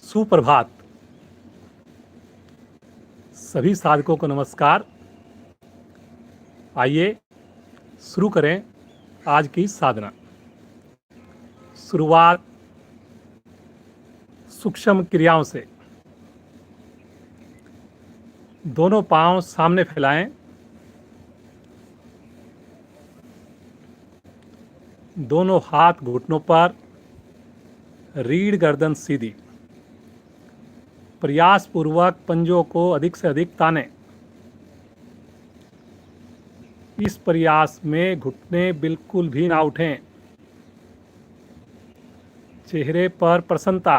सुप्रभात। सभी साधकों को नमस्कार। आइए शुरू करें आज की साधना। शुरुआत सूक्ष्म क्रियाओं से। दोनों पांव सामने फैलाएं। दोनों हाथ घुटनों पर, रीढ़ गर्दन सीधी। प्रयास पूर्वक पंजों को अधिक से अधिक तानें। इस प्रयास में घुटने बिल्कुल भी ना उठें। चेहरे पर प्रसन्नता।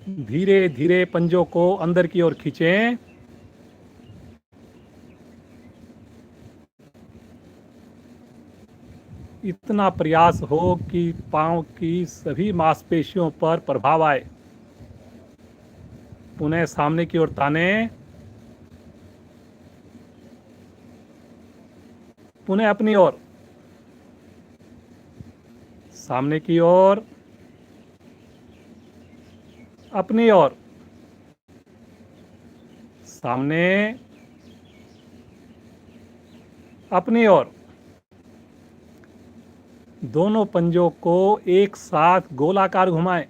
धीरे धीरे पंजों को अंदर की ओर खींचें। इतना प्रयास हो कि पांव की सभी मांसपेशियों पर प्रभाव आए। पुनः सामने की ओर तानें। पुनः अपनी ओर, सामने की ओर, अपनी ओर, सामने, अपनी ओर। दोनों पंजों को एक साथ गोलाकार घुमाएं।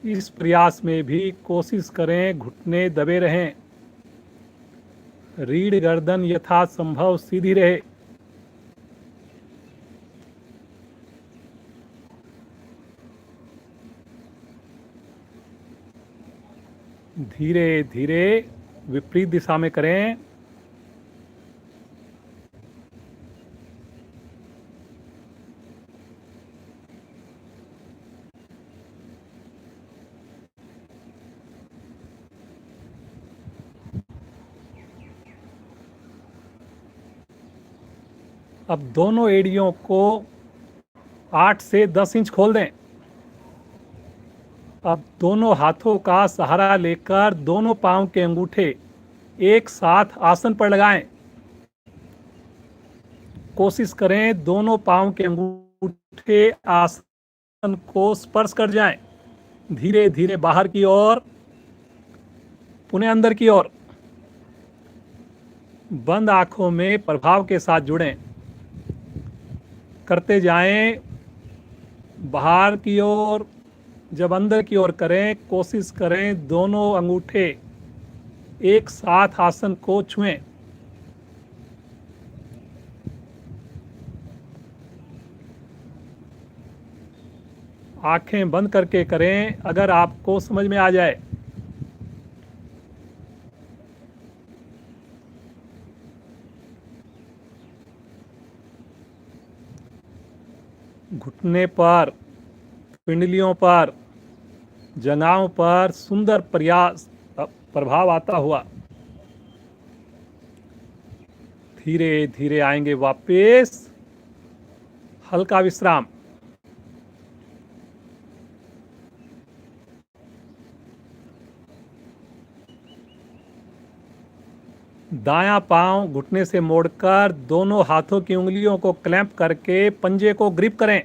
इस प्रयास में भी कोशिश करें घुटने दबे रहें। रीढ़ गर्दन यथासंभव सीधी रहे। धीरे धीरे विपरीत दिशा में करें। अब दोनों एड़ियों को 8 से 10 इंच खोल दें। अब दोनों हाथों का सहारा लेकर दोनों पांव के अंगूठे एक साथ आसन पर लगाएं। कोशिश करें दोनों पांव के अंगूठे आसन को स्पर्श कर जाएं। धीरे धीरे बाहर की ओर, पुनः अंदर की ओर। बंद आंखों में प्रभाव के साथ जुड़ें। करते जाएं बाहर की ओर। जब अंदर की ओर करें, कोशिश करें दोनों अंगूठे एक साथ आसन को छुएं। आंखें बंद करके करें अगर आपको समझ में आ जाए। घुटने पर, पिंडलियों पर, जंघाओं पर सुंदर प्रभाव आता हुआ। धीरे धीरे आएंगे वापस। हल्का विश्राम। दायां पांव घुटने से मोड़कर दोनों हाथों की उंगलियों को क्लैंप करके पंजे को ग्रिप करें।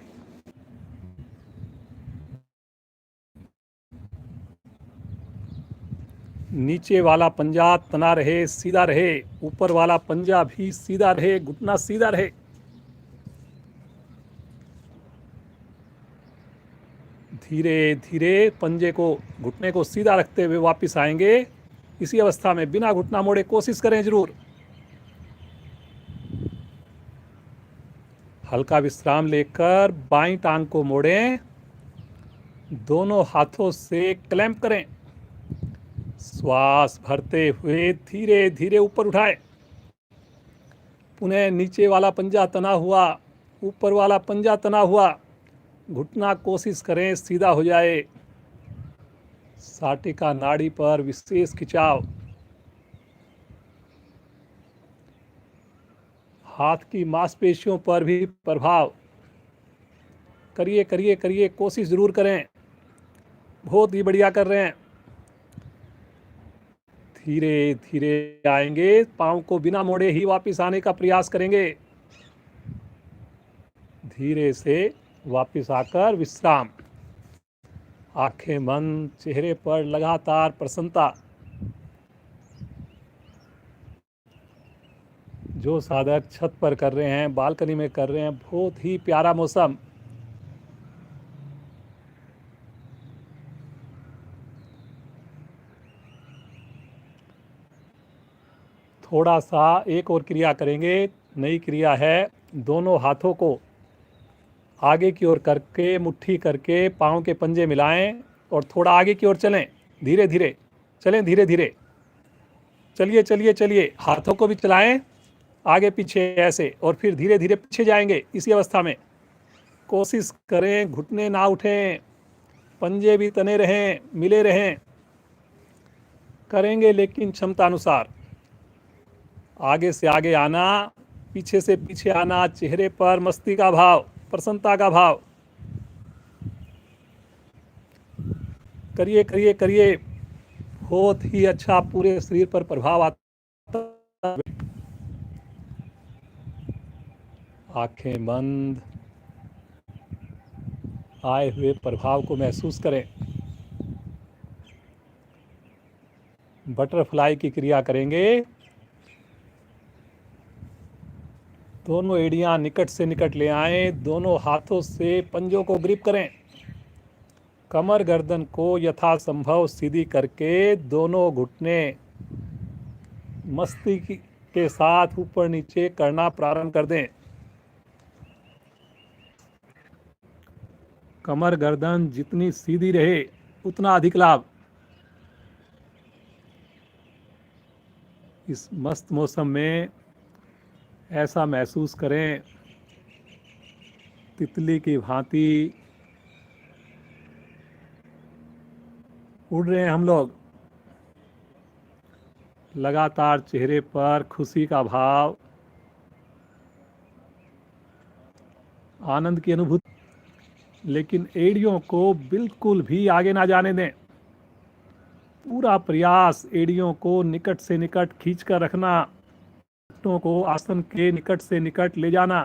नीचे वाला पंजा तना रहे, सीधा रहे। ऊपर वाला पंजा भी सीधा रहे, घुटना सीधा रहे। धीरे धीरे पंजे को, घुटने को सीधा रखते हुए वापस आएंगे। इसी अवस्था में बिना घुटना मोड़े कोशिश करें जरूर। हल्का विश्राम लेकर बाईं टांग को मोड़ें। दोनों हाथों से क्लैंप करें। श्वास भरते हुए धीरे धीरे ऊपर उठाएं। पुनः नीचे वाला पंजा तना हुआ, ऊपर वाला पंजा तना हुआ। घुटना कोशिश करें सीधा हो जाए। साटिका नाड़ी पर विशेष खिंचाव। हाथ की मांसपेशियों पर भी प्रभाव। करिए करिए करिए, कोशिश जरूर करें। बहुत ही बढ़िया कर रहे हैं। धीरे धीरे आएंगे। पांव को बिना मोड़े ही वापस आने का प्रयास करेंगे। धीरे से वापस आकर विश्राम। आंखें बंद, चेहरे पर लगातार प्रसन्नता। जो साधक छत पर कर रहे हैं, बालकनी में कर रहे हैं, बहुत ही प्यारा मौसम। थोड़ा सा एक और क्रिया करेंगे। नई क्रिया है, दोनों हाथों को आगे की ओर करके मुट्ठी करके पाँव के पंजे मिलाएं और थोड़ा आगे की ओर चलें। धीरे धीरे चलें, धीरे धीरे चलिए चलिए चलिए। हाथों को भी चलाएं आगे पीछे ऐसे, और फिर धीरे धीरे पीछे जाएंगे। इसी अवस्था में कोशिश करें घुटने ना उठें, पंजे भी तने रहें, मिले रहें। करेंगे लेकिन क्षमता अनुसार। आगे से आगे आना, पीछे से पीछे आना, चेहरे पर मस्ती का भाव, प्रसन्नता का भाव। करिए करिए करिए, बहुत ही अच्छा पूरे शरीर पर प्रभाव आता है। आंखें बंद, आए हुए प्रभाव को महसूस करें। बटरफ्लाई की क्रिया करेंगे। दोनों एड़ियां निकट से निकट ले आएं, दोनों हाथों से पंजों को ग्रिप करें। कमर गर्दन को यथासंभव सीधी करके दोनों घुटने मस्ती के साथ ऊपर नीचे करना प्रारंभ कर दें। कमर गर्दन जितनी सीधी रहे उतना अधिक लाभ। इस मस्त मौसम में ऐसा महसूस करें, तितली की भांति उड़ रहे हैं हम लोग। लगातार चेहरे पर खुशी का भाव, आनंद की अनुभूति। लेकिन एड़ियों को बिल्कुल भी आगे ना जाने दें। पूरा प्रयास एड़ियों को निकट से निकट खींचकर रखना, घुटनों को आसन के निकट से निकट ले जाना।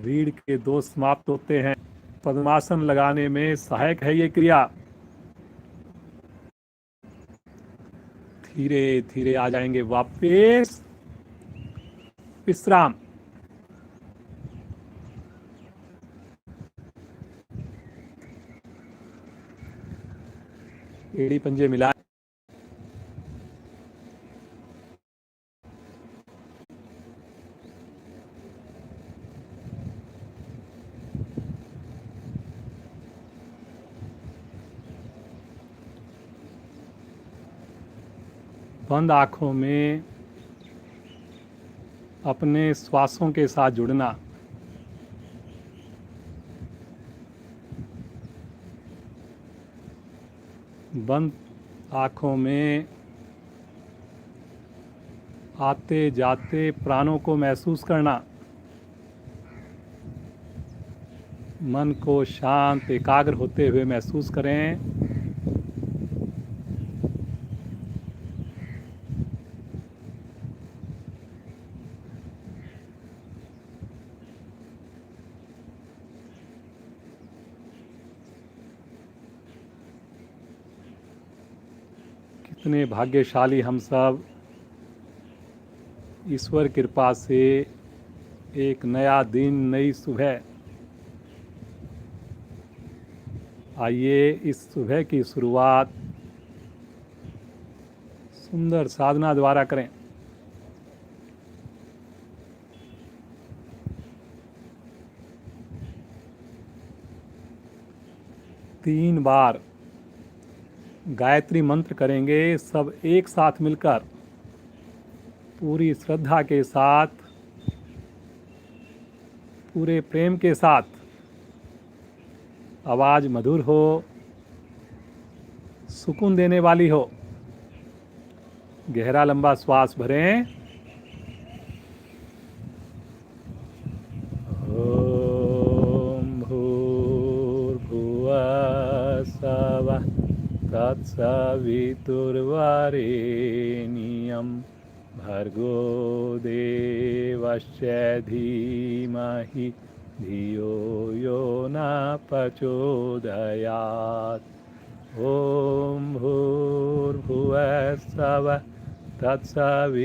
रीढ़ के दोष समाप्त होते हैं। पद्मासन लगाने में सहायक है ये क्रिया। धीरे धीरे आ जाएंगे वापस विश्राम। एड़ी पंजे मिला, बंद आंखों में अपने श्वासों के साथ जुड़ना। बंद आंखों में आते जाते प्राणों को महसूस करना। मन को शांत एकाग्र होते हुए महसूस करें। कितने भाग्यशाली हम सब, ईश्वर कृपा से एक नया दिन, नई सुबह। आइए इस सुबह की शुरुआत सुंदर साधना द्वारा करें। तीन बार गायत्री मंत्र करेंगे सब एक साथ मिलकर, पूरी श्रद्धा के साथ, पूरे प्रेम के साथ। आवाज मधुर हो, सुकून देने वाली हो। गहरा लंबा श्वास भरें। ओम भूर्भुवः स्वः तत्सवितुर्वरेण्यं भर्गो देवस्य धीमहि धियो यो न प्रचोदयात्। ॐ भूर्भुवस्सुवः तत्सवितुर्वरेण्यं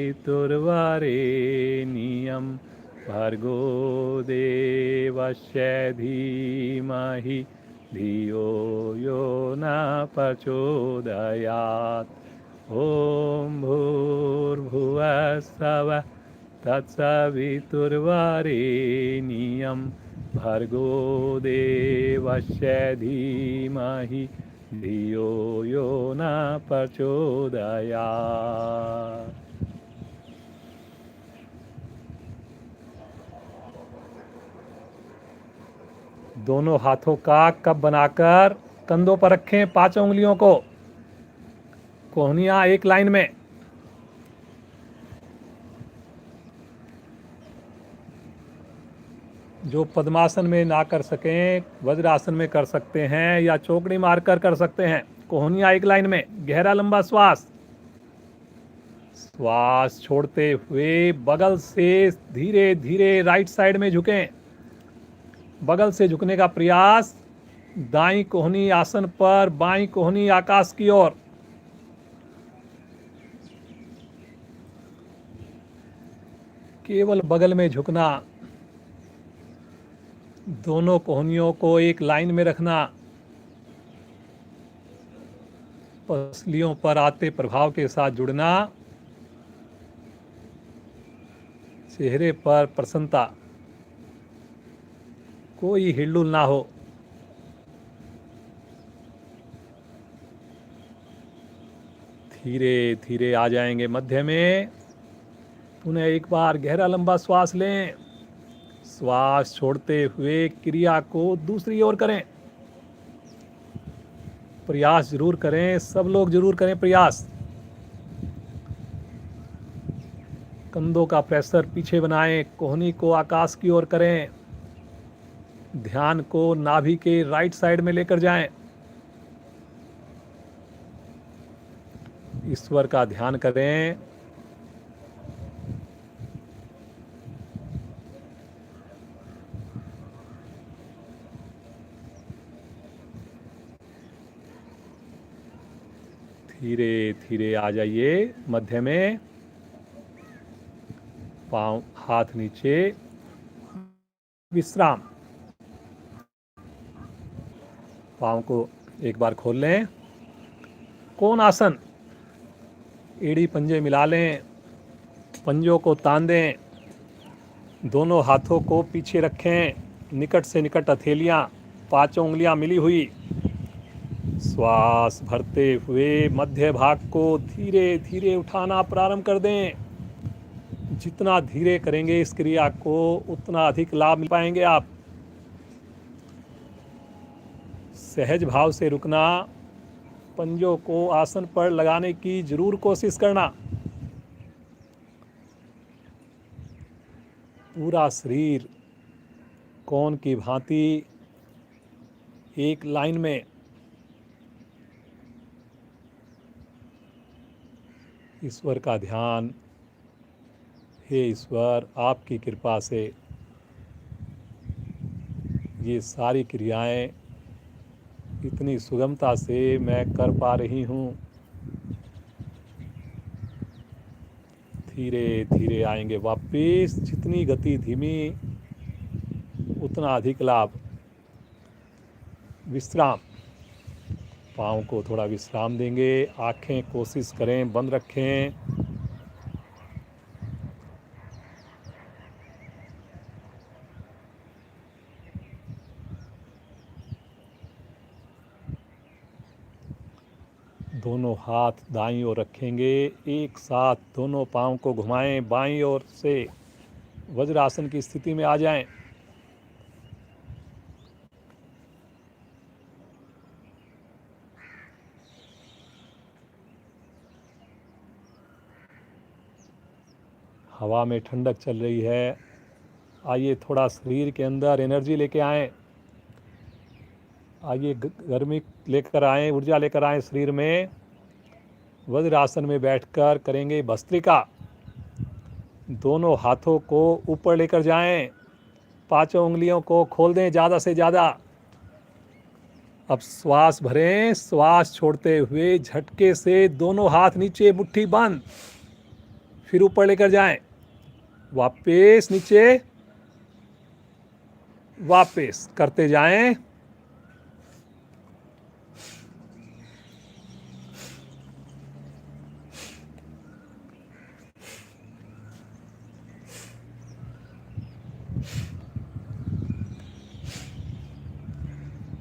भर्गो देवस्य धीमहि धियो यो न प्रचोदयात्। ॐ भूर्भुवस्सुवः तत्सवितुर्वरेण्यं भर्गो देवस्य धीमहि धियो यो न प्रचोदयात्। दोनों हाथों का कप बनाकर कंधों पर रखें, 5 उंगलियों को, कोहनियां एक लाइन में। जो पद्मासन में ना कर सकें वज्रासन में कर सकते हैं या चौकड़ी मारकर कर सकते हैं। कोहनियां एक लाइन में, गहरा लंबा श्वास, श्वास छोड़ते हुए बगल से धीरे धीरे राइट साइड में झुकें। बगल से झुकने का प्रयास, दाईं कोहनी आसन पर, बाईं कोहनी आकाश की ओर। केवल बगल में झुकना, दोनों कोहनियों को एक लाइन में रखना, पसलियों पर आते प्रभाव के साथ जुड़ना, चेहरे पर प्रसन्नता, कोई हिलडुल ना हो। धीरे धीरे आ जाएंगे मध्य में। पुनः एक बार गहरा लंबा श्वास लें, श्वास छोड़ते हुए क्रिया को दूसरी ओर करें। प्रयास जरूर करें, सब लोग जरूर करें प्रयास। कंधों का प्रेशर पीछे बनाएं, कोहनी को आकाश की ओर करें, ध्यान को नाभि के राइट साइड में लेकर जाएं। ईश्वर का ध्यान करें। धीरे धीरे आ जाइए मध्य में, पांव हाथ नीचे, विश्राम। पांव को एक बार खोल लें, कोण आसन, एड़ी पंजे मिला लें, पंजों को तान दें, दोनों हाथों को पीछे रखें, निकट से निकट हथेलियां, 5 उंगलियां मिली हुई। श्वास भरते हुए मध्य भाग को धीरे धीरे उठाना प्रारंभ कर दें। जितना धीरे करेंगे इस क्रिया को उतना अधिक लाभ मिल पाएंगे आप। सहज भाव से रुकना, पंजों को आसन पर लगाने की जरूर कोशिश करना। पूरा शरीर कोण की भांति एक लाइन में। ईश्वर का ध्यान, हे ईश्वर आपकी कृपा से ये सारी क्रियाएं इतनी सुगमता से मैं कर पा रही हूँ। धीरे धीरे आएंगे वापिस, जितनी गति धीमी उतना अधिक लाभ। विश्राम, पाँव को थोड़ा विश्राम देंगे, आंखें कोशिश करें बंद रखें। दोनों हाथ दाईं ओर रखेंगे, एक साथ दोनों पाँव को घुमाएं, बाईं ओर से वज्रासन की स्थिति में आ जाएं। हवा में ठंडक चल रही है, आइए थोड़ा शरीर के अंदर एनर्जी लेके आएं। आइए गर्मी लेकर आएं, ऊर्जा लेकर आएं शरीर में। वज्रासन में बैठकर करेंगे भस्त्रिका। दोनों हाथों को ऊपर लेकर जाएं, पांचों उंगलियों को खोल दें ज़्यादा से ज़्यादा। अब श्वास भरें, श्वास छोड़ते हुए झटके से दोनों हाथ नीचे, मुट्ठी बंद, फिर ऊपर लेकर जाएं, वापस नीचे, वापस करते जाएं।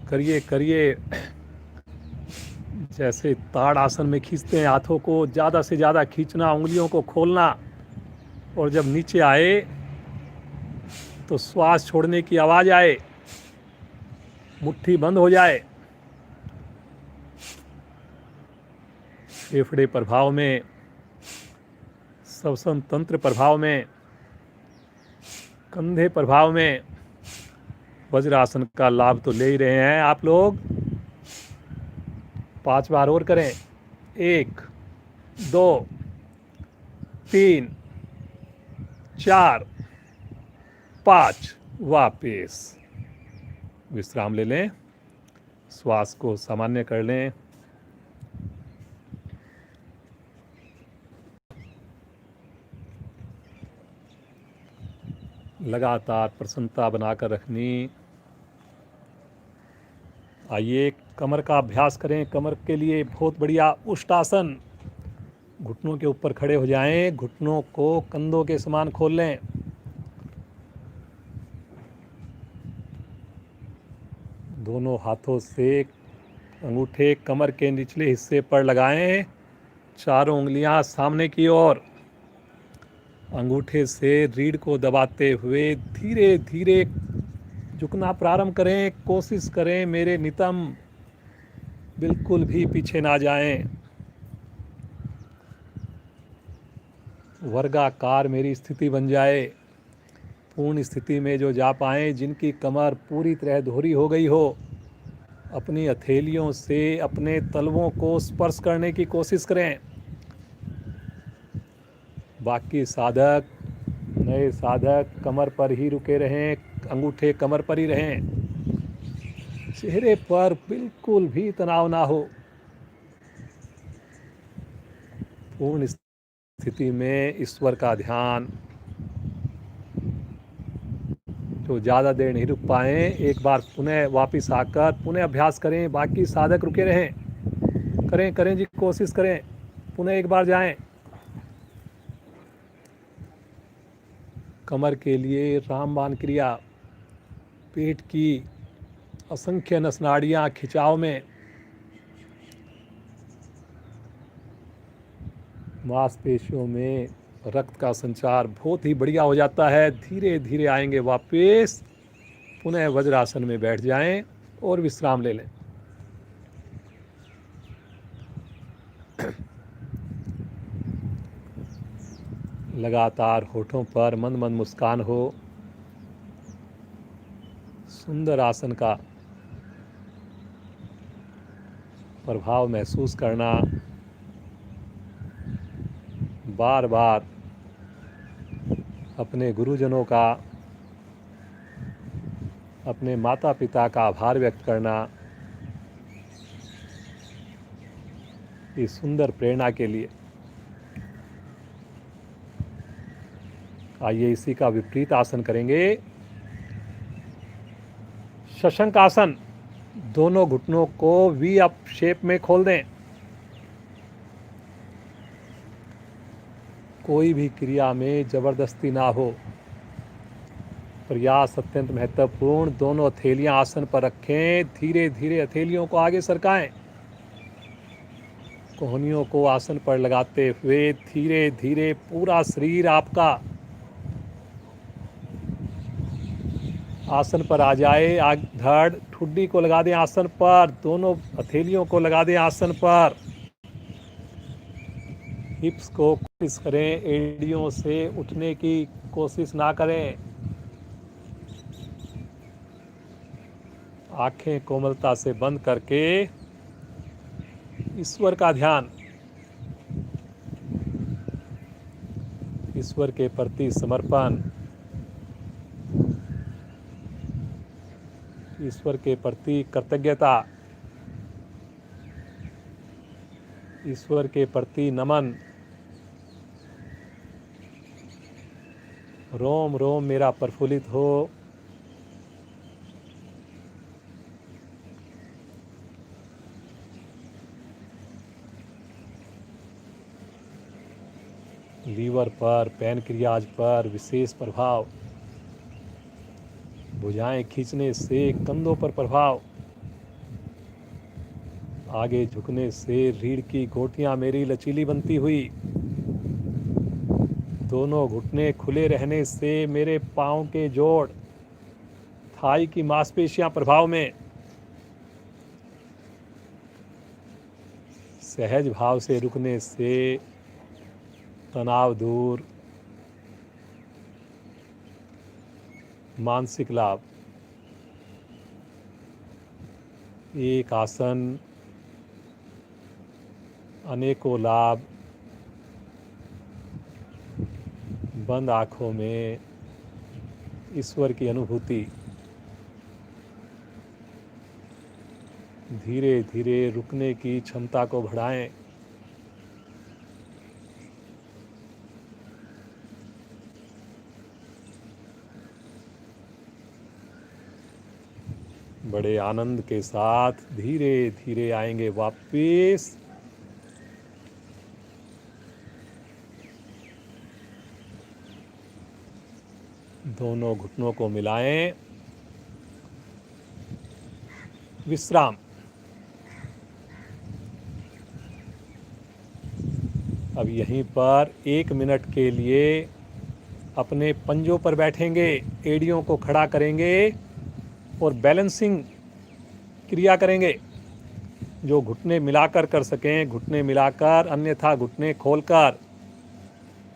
करिए करिए, जैसे ताड़ आसन में खींचते हैं हाथों को, ज़्यादा से ज़्यादा खींचना, उंगलियों को खोलना, और जब नीचे आए तो श्वास छोड़ने की आवाज़ आए, मुट्ठी बंद हो जाए, फेफड़े प्रभाव में, श्वसन तंत्र प्रभाव में, कंधे प्रभाव में वज्रासन का लाभ तो ले ही रहे हैं आप लोग। 5 बार और करें, 1 2 3 4 5, वापिस विश्राम ले लें, श्वास को सामान्य कर लें। लगातार प्रसन्नता बनाकर रखनी। आइए कमर का अभ्यास करें। कमर के लिए बहुत बढ़िया उष्टासन। घुटनों के ऊपर खड़े हो जाएं, घुटनों को कंधों के समान खोल लें। दोनों हाथों से अंगूठे कमर के निचले हिस्से पर लगाएं, चारों उंगलियां सामने की ओर। अंगूठे से रीढ़ को दबाते हुए धीरे धीरे झुकना प्रारंभ करें। कोशिश करें मेरे नितंब बिल्कुल भी पीछे ना जाएं। वर्गाकार मेरी स्थिति बन जाए। पूर्ण स्थिति में जो जा पाएं, जिनकी कमर पूरी तरह दोहरी हो गई हो, अपनी हथेलियों से अपने तलवों को स्पर्श करने की कोशिश करें। बाकी साधक, नए साधक कमर पर ही रुके रहें, अंगूठे कमर पर ही रहें। चेहरे पर बिल्कुल भी तनाव ना हो। पूर्ण स्थिति में ईश्वर का ध्यान। जो ज़्यादा देर नहीं रुक पाए, एक बार पुनः वापस आकर पुनः अभ्यास करें। बाकी साधक रुके रहें। करें जी, कोशिश करें, पुनः एक बार जाएं। कमर के लिए रामबाण क्रिया। पेट की असंख्य नसनाड़ियाँ खिंचाव में, मांसपेशियों में रक्त का संचार बहुत ही बढ़िया हो जाता है। धीरे धीरे आएंगे वापस। पुनः वज्रासन में बैठ जाएं और विश्राम ले लें। लगातार होठों पर मंद मंद मुस्कान हो। सुंदर आसन का प्रभाव महसूस करना। बार बार अपने गुरुजनों का, अपने माता पिता का आभार व्यक्त करना इस सुंदर प्रेरणा के लिए। आइए इसी का विपरीत आसन करेंगे। शशंक आसन। दोनों घुटनों को वी अप शेप में खोल दें। कोई भी क्रिया में जबरदस्ती ना हो। प्रयास अत्यंत महत्वपूर्ण। दोनों हथेलियां आसन पर रखें। धीरे धीरे हथेलियों को आगे सरकाएं। कोहनियों को आसन पर लगाते हुए धीरे धीरे पूरा शरीर आपका आसन पर आ जाए। धड़ ठुड्डी को लगा दें आसन पर। दोनों हथेलियों को लगा दें आसन पर। हिप्स को कोशिश करें एड़ियों से उठने की कोशिश ना करें। आंखें कोमलता से बंद करके ईश्वर का ध्यान। ईश्वर के प्रति समर्पण, ईश्वर के प्रति कृतज्ञता, ईश्वर के प्रति नमन। रोम रोम मेरा प्रफुल्लित हो। लीवर पर, पैनक्रियाज पर विशेष प्रभाव, भुजाएं खींचने से कंधों पर प्रभाव, आगे झुकने से रीढ़ की गोटियां मेरी लचीली बनती हुई, दोनों घुटने खुले रहने से मेरे पांव के जोड़, थाई की मांसपेशियां प्रभाव में, सहज भाव से रुकने से तनाव दूर, मानसिक लाभ। एक आसन अनेकों लाभ। बंद आँखों में ईश्वर की अनुभूति। धीरे धीरे रुकने की क्षमता को बढ़ाएं। बड़े आनंद के साथ धीरे धीरे आएंगे वापिस। दोनों घुटनों को मिलाएं। विश्राम। अब यहीं पर 1 मिनट के लिए अपने पंजों पर बैठेंगे, एड़ियों को खड़ा करेंगे और बैलेंसिंग क्रिया करेंगे। जो घुटने मिलाकर कर सकें घुटने मिलाकर, अन्यथा घुटने खोलकर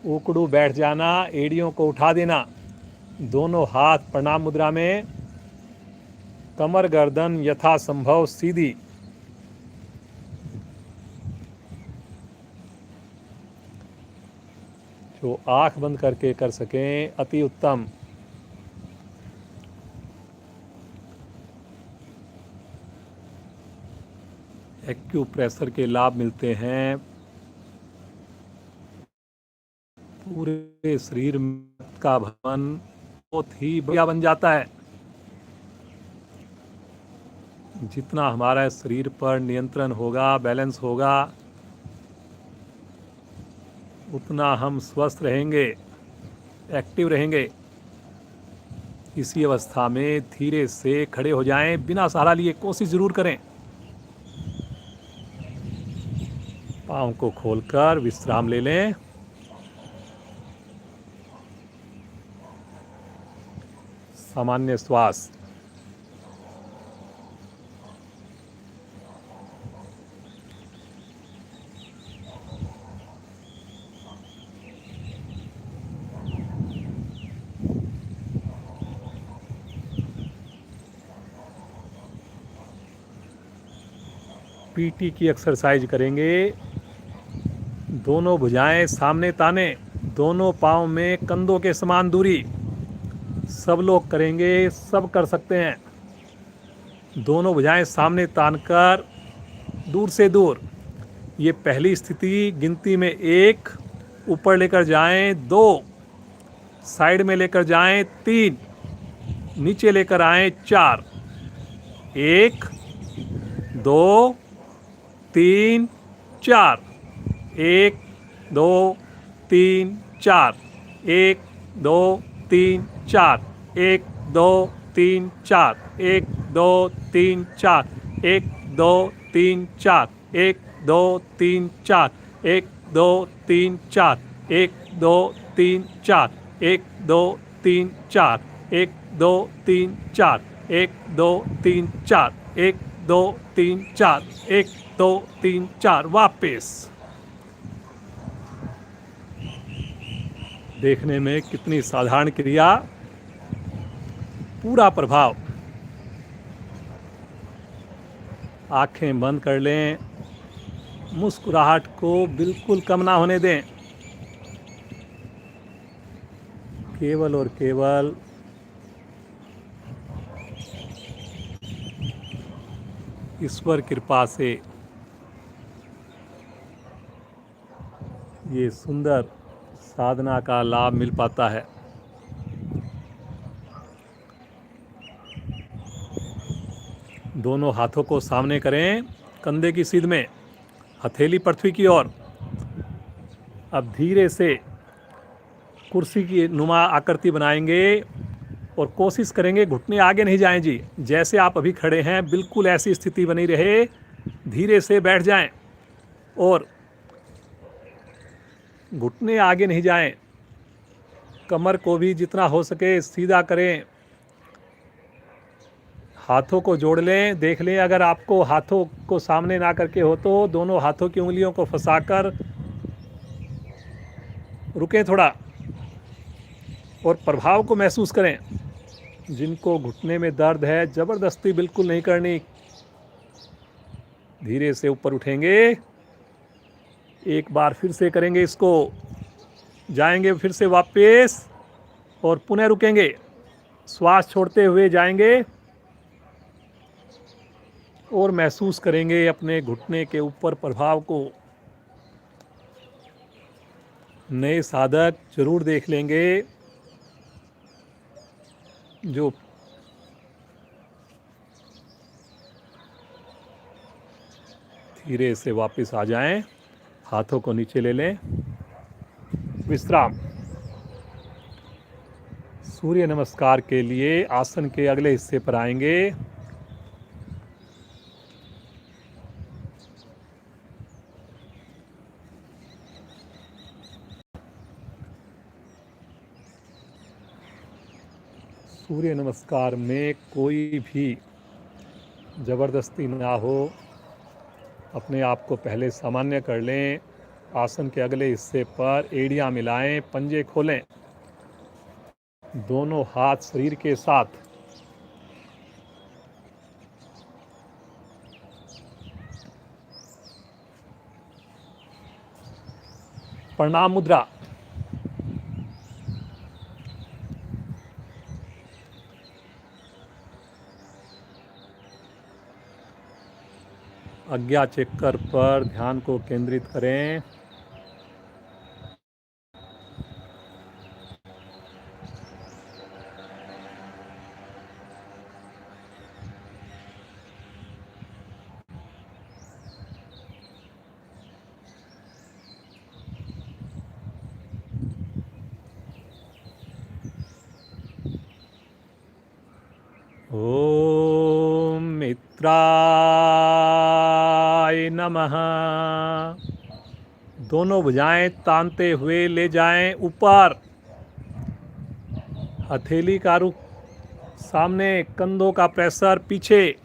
उकड़ू बैठ जाना, एड़ियों को उठा देना। दोनों हाथ प्रणाम मुद्रा में, कमर गर्दन यथासंभव सीधी। जो आंख बंद करके कर सकें अति उत्तम। एक्यूप्रेशर के लाभ मिलते हैं। पूरे शरीर का भवन बहुत ही बढ़िया बन जाता है। जितना हमारा शरीर पर नियंत्रण होगा, बैलेंस होगा, उतना हम स्वस्थ रहेंगे, एक्टिव रहेंगे। इसी अवस्था में धीरे से खड़े हो जाएं, बिना सहारा लिए कोशिश जरूर करें। पाँव को खोलकर विश्राम ले लें। सामान्य श्वास। पीटी की एक्सरसाइज करेंगे। दोनों भुजाएं सामने ताने, दोनों पाँव में कंधों के समान दूरी। सब लोग करेंगे, सब कर सकते हैं। दोनों भुजाएं सामने तानकर दूर से दूर। ये पहली स्थिति। गिनती में 1, ऊपर लेकर जाएं 2, साइड में लेकर जाएं 3, नीचे लेकर आएं 4। 1 2 3 4। 1 2 3 4। 1 2 3 4। 1 2 3 4। 1 2 3 4। 1 2 3 4। 1 2 3 4। 1 2 3 4। 1 2 3 4। 1 2 3 4। 1 2 3 4। 1 2 3 4। 1 2 3 4। 1 2 3 4। वापिस। देखने में कितनी साधारण क्रिया, पूरा प्रभाव। आंखें बंद कर लें। मुस्कुराहट को बिल्कुल कम ना होने दें। केवल और केवल ईश्वर कृपा से ये सुंदर साधना का लाभ मिल पाता है। दोनों हाथों को सामने करें, कंधे की सीध में, हथेली पृथ्वी की ओर। अब धीरे से कुर्सी की नुमा आकृति बनाएंगे और कोशिश करेंगे घुटने आगे नहीं जाएं जी। जैसे आप अभी खड़े हैं बिल्कुल ऐसी स्थिति बनी रहे। धीरे से बैठ जाएं और घुटने आगे नहीं जाएं। कमर को भी जितना हो सके सीधा करें। हाथों को जोड़ लें। देख लें अगर आपको हाथों को सामने ना करके हो तो दोनों हाथों की उंगलियों को फंसाकर रुकें थोड़ा और प्रभाव को महसूस करें। जिनको घुटने में दर्द है ज़बरदस्ती बिल्कुल नहीं करनी। धीरे से ऊपर उठेंगे। एक बार फिर से करेंगे इसको। जाएंगे फिर से वापस और पुनः रुकेंगे। श्वास छोड़ते हुए जाएंगे और महसूस करेंगे अपने घुटने के ऊपर प्रभाव को। नए साधक जरूर देख लेंगे जो धीरे से वापस आ जाएं। हाथों को नीचे ले लें। विश्राम। सूर्य नमस्कार के लिए आसन के अगले हिस्से पर आएंगे। सूर्य नमस्कार में कोई भी ज़बरदस्ती ना हो। अपने आप को पहले सामान्य कर लें। आसन के अगले हिस्से पर एड़ियां मिलाएं, पंजे खोलें। दोनों हाथ शरीर के साथ। प्रणाम मुद्रा। आज्ञा चक्र पर ध्यान को केंद्रित करें। ओम मित्राय नमः। दोनों भुजाएं तानते हुए ले जाएं ऊपर। हथेली का रुख सामने, कंधों का प्रेशर पीछे।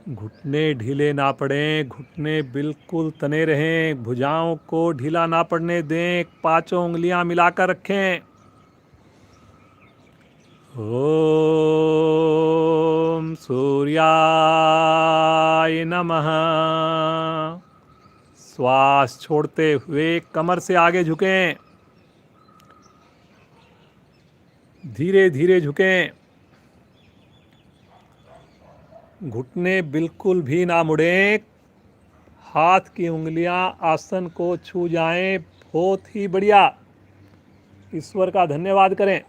घुटने ढीले ना पड़ें, घुटने बिल्कुल तने रहें। भुजाओं को ढीला ना पड़ने दें। पांचों उंगलियां मिलाकर रखें। ओम सूर्याय नमः। श्वास छोड़ते हुए कमर से आगे झुकें। धीरे धीरे झुकें। घुटने बिल्कुल भी ना मुड़ें। हाथ की उंगलियां आसन को छू जाएं। बहुत ही बढ़िया। ईश्वर का धन्यवाद करें।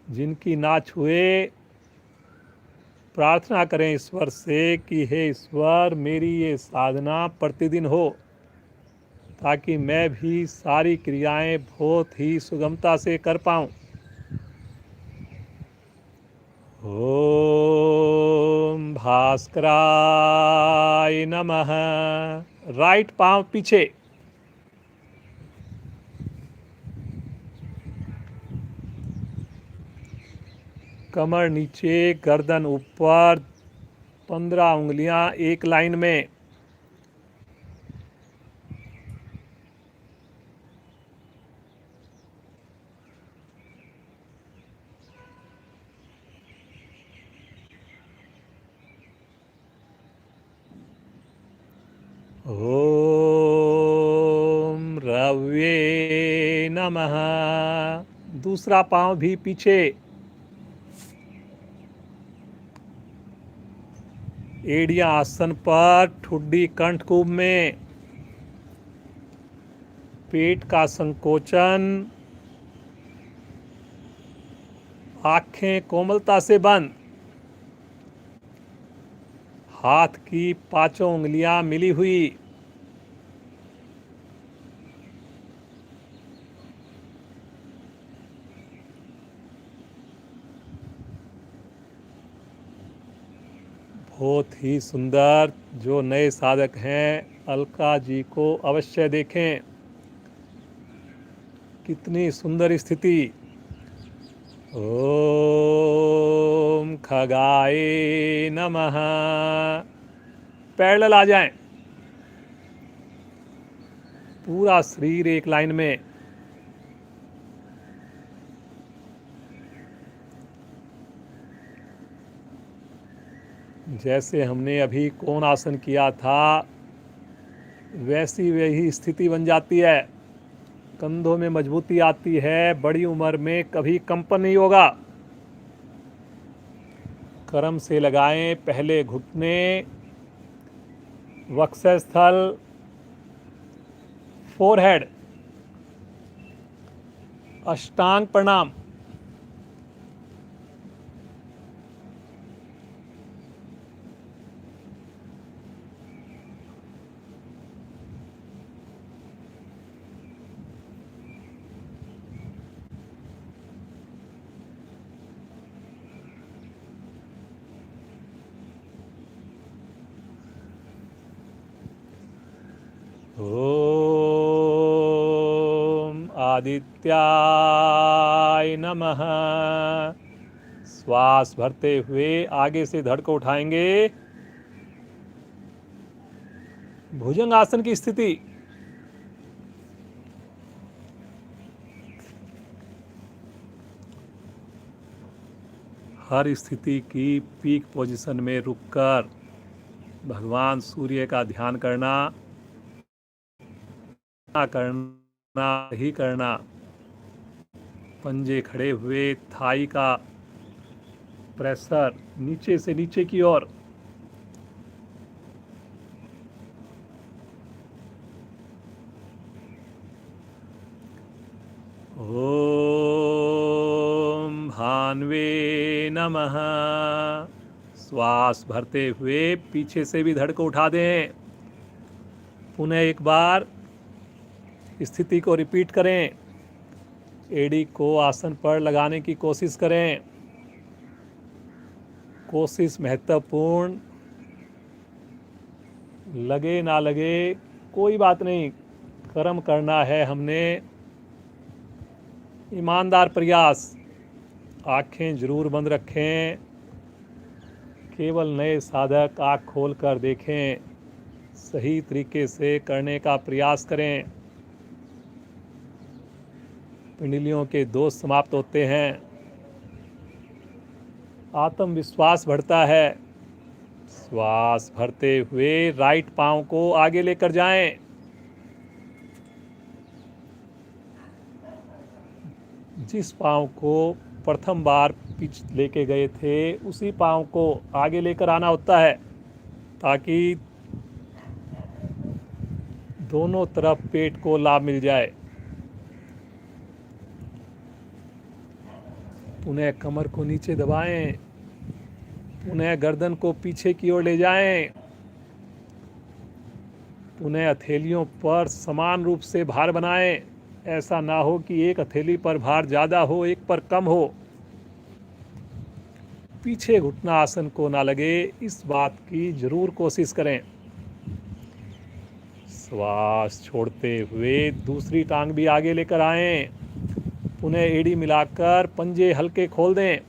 जिनकी ना छुए प्रार्थना करें ईश्वर से कि हे ईश्वर मेरी ये साधना प्रतिदिन हो, ताकि मैं भी सारी क्रियाएं बहुत ही सुगमता से कर पाऊं। ओम भास्कराय नमः। राइट पांव पीछे। कमर नीचे, गर्दन ऊपर। 15 उंगलियां एक लाइन में। नमः। दूसरा पांव भी पीछे, एड़ियां आसन पर, ठुड्डी कंठकूप में, पेट का संकोचन, आंखें कोमलता से बंद, हाथ की पांचों उंगलियां मिली हुई, बहुत ही सुंदर। जो नए साधक हैं अलका जी को अवश्य देखें, कितनी सुंदर स्थिति। ओम खगाय नमः। पैरेलल आ जाएं, पूरा शरीर एक लाइन में। जैसे हमने अभी कोण आसन किया था वैसी वही स्थिति बन जाती है, कंधों में मजबूती आती है, बड़ी उम्र में कभी कंपन नहीं होगा। क्रम से लगाएं, पहले घुटने, वक्षस्थल, फोरहेड, अष्टांग प्रणाम। ओम आदित्याय नमः। श्वास भरते हुए आगे से धड़ को उठाएंगे, भुजंग आसन की स्थिति। हर स्थिति की पीक पोजीशन में रुककर भगवान सूर्य का ध्यान करना ही करना। पंजे खड़े हुए, थाई का प्रेशर नीचे से नीचे की ओर। ओम भान्वे नमः। श्वास भरते हुए पीछे से भी धड़ को उठा दें। पुनः एक बार स्थिति को रिपीट करें, एड़ी को आसन पर लगाने की कोशिश करें। कोशिश महत्वपूर्ण, लगे ना लगे कोई बात नहीं, कर्म करना है हमने, ईमानदार प्रयास। आंखें जरूर बंद रखें, केवल नए साधक आँख खोल कर देखें, सही तरीके से करने का प्रयास करें। पिंडलियों के दोष समाप्त होते हैं, आत्मविश्वास बढ़ता है। श्वास भरते हुए राइट पांव को आगे लेकर जाएं। जिस पांव को प्रथम बार पिच लेके गए थे उसी पांव को आगे लेकर आना होता है, ताकि दोनों तरफ पेट को लाभ मिल जाए। पुनः कमर को नीचे दबाएं, पुनः गर्दन को पीछे की ओर ले जाएं, पुनः हथेलियों पर समान रूप से भार बनाएं। ऐसा ना हो कि एक हथेली पर भार ज़्यादा हो, एक पर कम हो। पीछे घुटना आसन को ना लगे, इस बात की जरूर कोशिश करें। श्वास छोड़ते हुए दूसरी टांग भी आगे लेकर आएं। पुनः एड़ी मिलाकर पंजे हल्के खोल दें।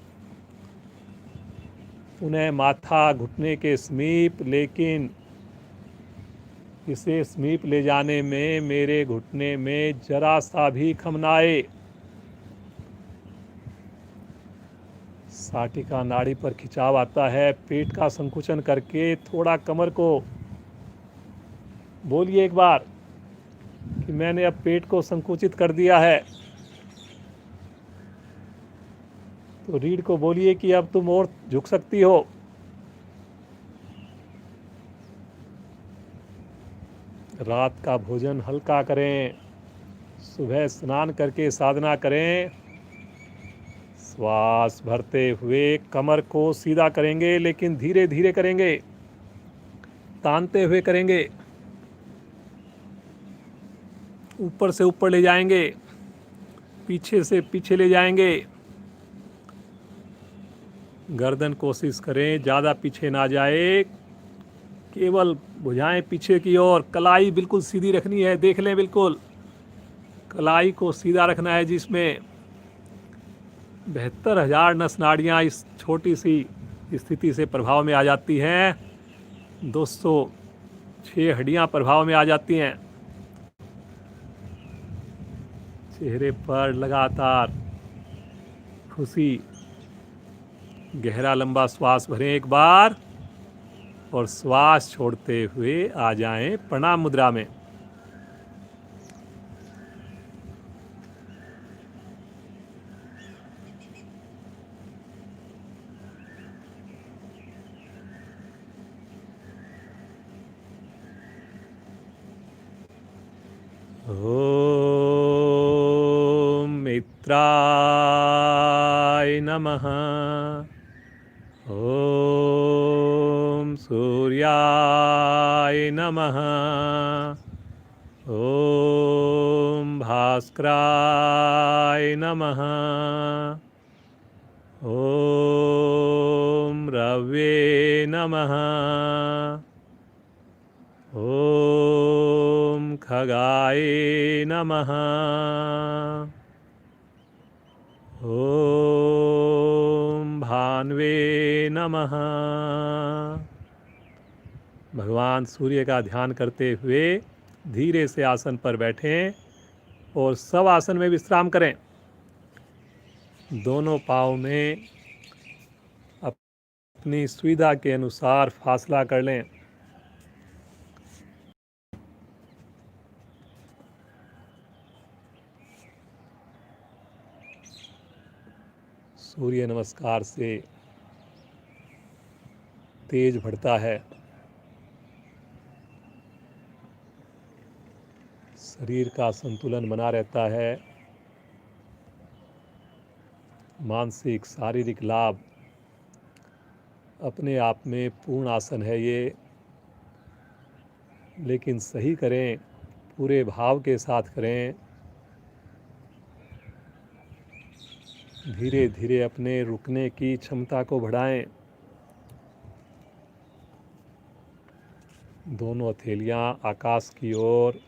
पुनः माथा घुटने के समीप, लेकिन इसे समीप ले जाने में मेरे घुटने में जरा सा भी खम ना आए। साटिका नाड़ी पर खिंचाव आता है, पेट का संकुचन करके थोड़ा कमर को बोलिए एक बार कि मैंने अब पेट को संकुचित कर दिया है। तो रीढ़ को बोलिए कि अब तुम और झुक सकती हो। रात का भोजन हल्का करें, सुबह स्नान करके साधना करें। श्वास भरते हुए कमर को सीधा करेंगे, लेकिन धीरे धीरे करेंगे, तानते हुए करेंगे। ऊपर से ऊपर ले जाएंगे, पीछे से पीछे ले जाएंगे। गर्दन कोशिश करें ज़्यादा पीछे ना जाए, केवल भुजाएं पीछे की ओर। कलाई बिल्कुल सीधी रखनी है, देख लें, बिल्कुल कलाई को सीधा रखना है, जिसमें 72,000 नस नाड़ियाँ इस छोटी सी स्थिति से प्रभाव में आ जाती हैं। 206 हड्डियाँ प्रभाव में आ जाती हैं। चेहरे पर लगातार खुशी। गहरा लंबा श्वास भरें एक बार और श्वास छोड़ते हुए आ जाएं प्रणाम मुद्रा में। ओम मित्राय नमः। ओम सूर्याय नमः। ओम भास्कराय नमः। ओम रवे नमः। ओम खगाय नमः। ओम भान्वे नमः। भगवान सूर्य का ध्यान करते हुए धीरे से आसन पर बैठें और सब आसन में विश्राम करें। दोनों पाँव में अपनी सुविधा के अनुसार फासला कर लें। सूर्य नमस्कार से तेज बढ़ता है, शरीर का संतुलन बना रहता है, मानसिक शारीरिक लाभ अपने आप में पूर्ण आसन है ये। लेकिन सही करें, पूरे भाव के साथ करें। धीरे धीरे अपने रुकने की क्षमता को बढ़ाएं। दोनों हथेलियां आकाश की ओर,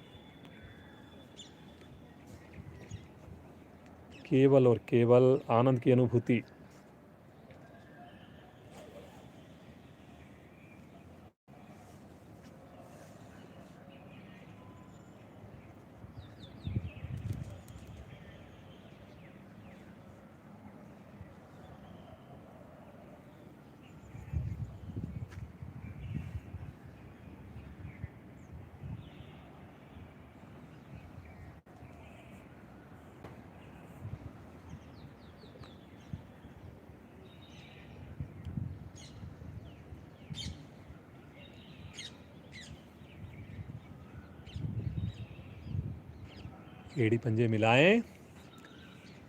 केवल और केवल आनंद की अनुभूति। एड़ी पंजे मिलाएं।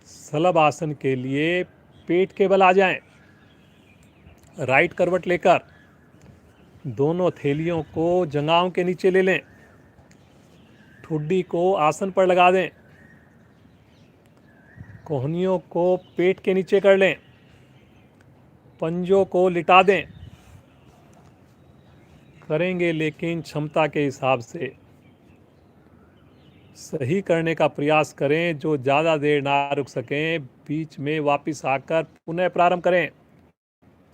सलभ आसन के लिए पेट के बल आ जाएं। राइट करवट लेकर दोनों थैलियों को जंघाओं के नीचे ले लें। ठुड्डी को आसन पर लगा दें। कोहनियों को पेट के नीचे कर लें। पंजों को लिटा दें। करेंगे लेकिन क्षमता के हिसाब से सही करने का प्रयास करें। जो ज़्यादा देर ना रुक सकें, बीच में वापस आकर पुनः प्रारंभ करें।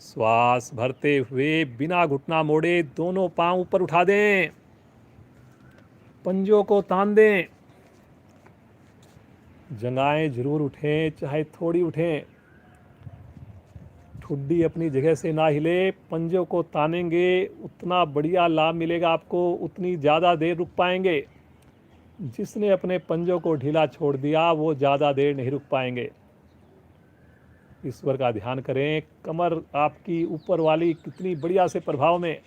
श्वास भरते हुए बिना घुटना मोड़े दोनों पांव ऊपर उठा दें। पंजों को तान दें। जंघाएं जरूर उठें, चाहे थोड़ी उठें। ठुड्डी अपनी जगह से ना हिले। पंजों को तानेंगे उतना बढ़िया लाभ मिलेगा आपको, उतनी ज़्यादा देर रुक पाएंगे। जिसने अपने पंजों को ढीला छोड़ दिया वो ज़्यादा देर नहीं रुक पाएंगे। ईश्वर का ध्यान करें। कमर आपकी ऊपर वाली कितनी बढ़िया से प्रभाव में।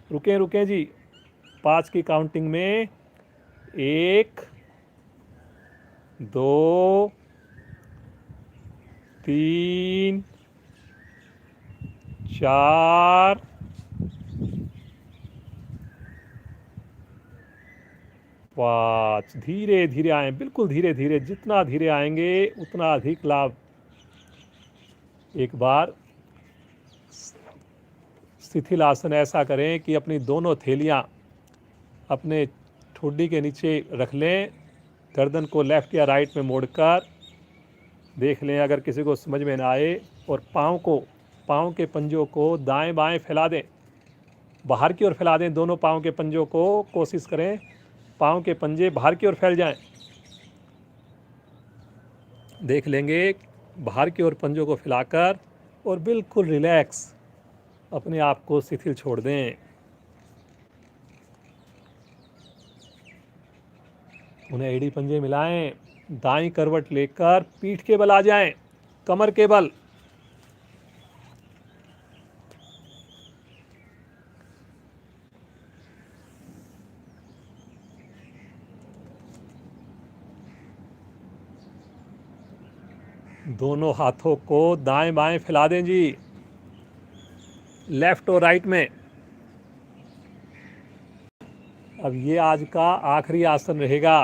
रुकें जी, 5 की काउंटिंग में 1 2 3 4 5। धीरे धीरे आए, बिल्कुल धीरे धीरे, जितना धीरे आएंगे उतना अधिक लाभ। एक बार शिथिल आसन ऐसा करें कि अपनी दोनों थैलियां अपने ठुड्डी के नीचे रख लें, गर्दन को लेफ्ट या राइट में मोड़कर देख लें अगर किसी को समझ में ना आए, और पाँव के पंजों को दाएं बाएं फैला दें, बाहर की ओर फैला दें। दोनों पाँव के पंजों को कोशिश करें पाँव के पंजे बाहर की ओर फैल जाएं। देख लेंगे बाहर की ओर पंजों को फैलाकर, और बिल्कुल रिलैक्स अपने आप को शिथिल छोड़ दें। उन्हें एड़ी पंजे मिलाएं, दाईं करवट लेकर पीठ के बल आ जाएं, कमर के बल। दोनों हाथों को दाएं बाएं फैला दें जी, लेफ्ट और राइट में। अब ये आज का आखिरी आसन रहेगा।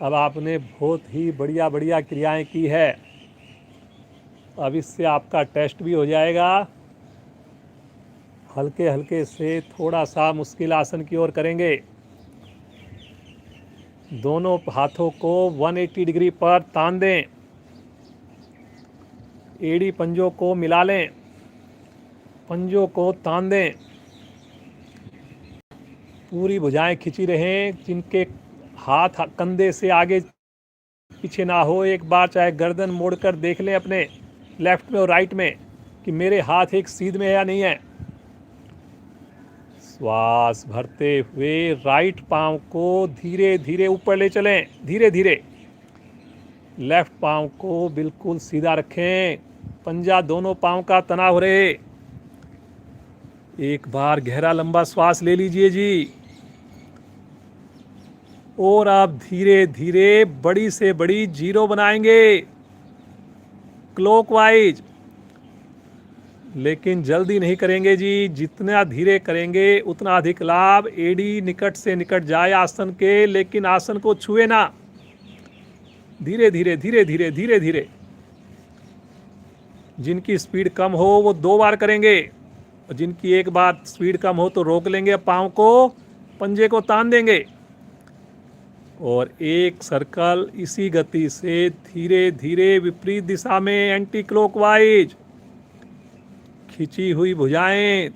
अब आपने बहुत ही बढ़िया बढ़िया क्रियाएं की है। अब इससे आपका टेस्ट भी हो जाएगा। हल्के हल्के से थोड़ा सा मुश्किल आसन की ओर करेंगे। दोनों हाथों को 180 डिग्री पर तान दें, एड़ी पंजों को मिला लें, पंजों को तान दें, पूरी भुजाएं खिंची रहें, जिनके हाथ कंधे से आगे पीछे ना हो। एक बार चाहे गर्दन मोड़कर देख लें अपने लेफ्ट में और राइट में कि मेरे हाथ एक सीध में है या नहीं है। श्वास भरते हुए राइट पांव को धीरे धीरे ऊपर ले चलें, धीरे धीरे। लेफ्ट पांव को बिल्कुल सीधा रखें, पंजा दोनों पांव का तनाव रहे। एक बार गहरा लंबा श्वास ले लीजिए जी, और आप धीरे धीरे बड़ी से बड़ी जीरो बनाएंगे क्लॉकवाइज, लेकिन जल्दी नहीं करेंगे जी। जितना धीरे करेंगे उतना अधिक लाभ। एड़ी निकट से निकट जाए आसन के, लेकिन आसन को छुए ना। धीरे धीरे धीरे धीरे धीरे धीरे। जिनकी स्पीड कम हो वो 2 बार करेंगे, और जिनकी एक बार स्पीड कम हो तो रोक लेंगे, पाँव को पंजे को तान देंगे, और एक सर्कल इसी गति से धीरे धीरे विपरीत दिशा में एंटी क्लॉकवाइज। खिंची हुई भुजाएं,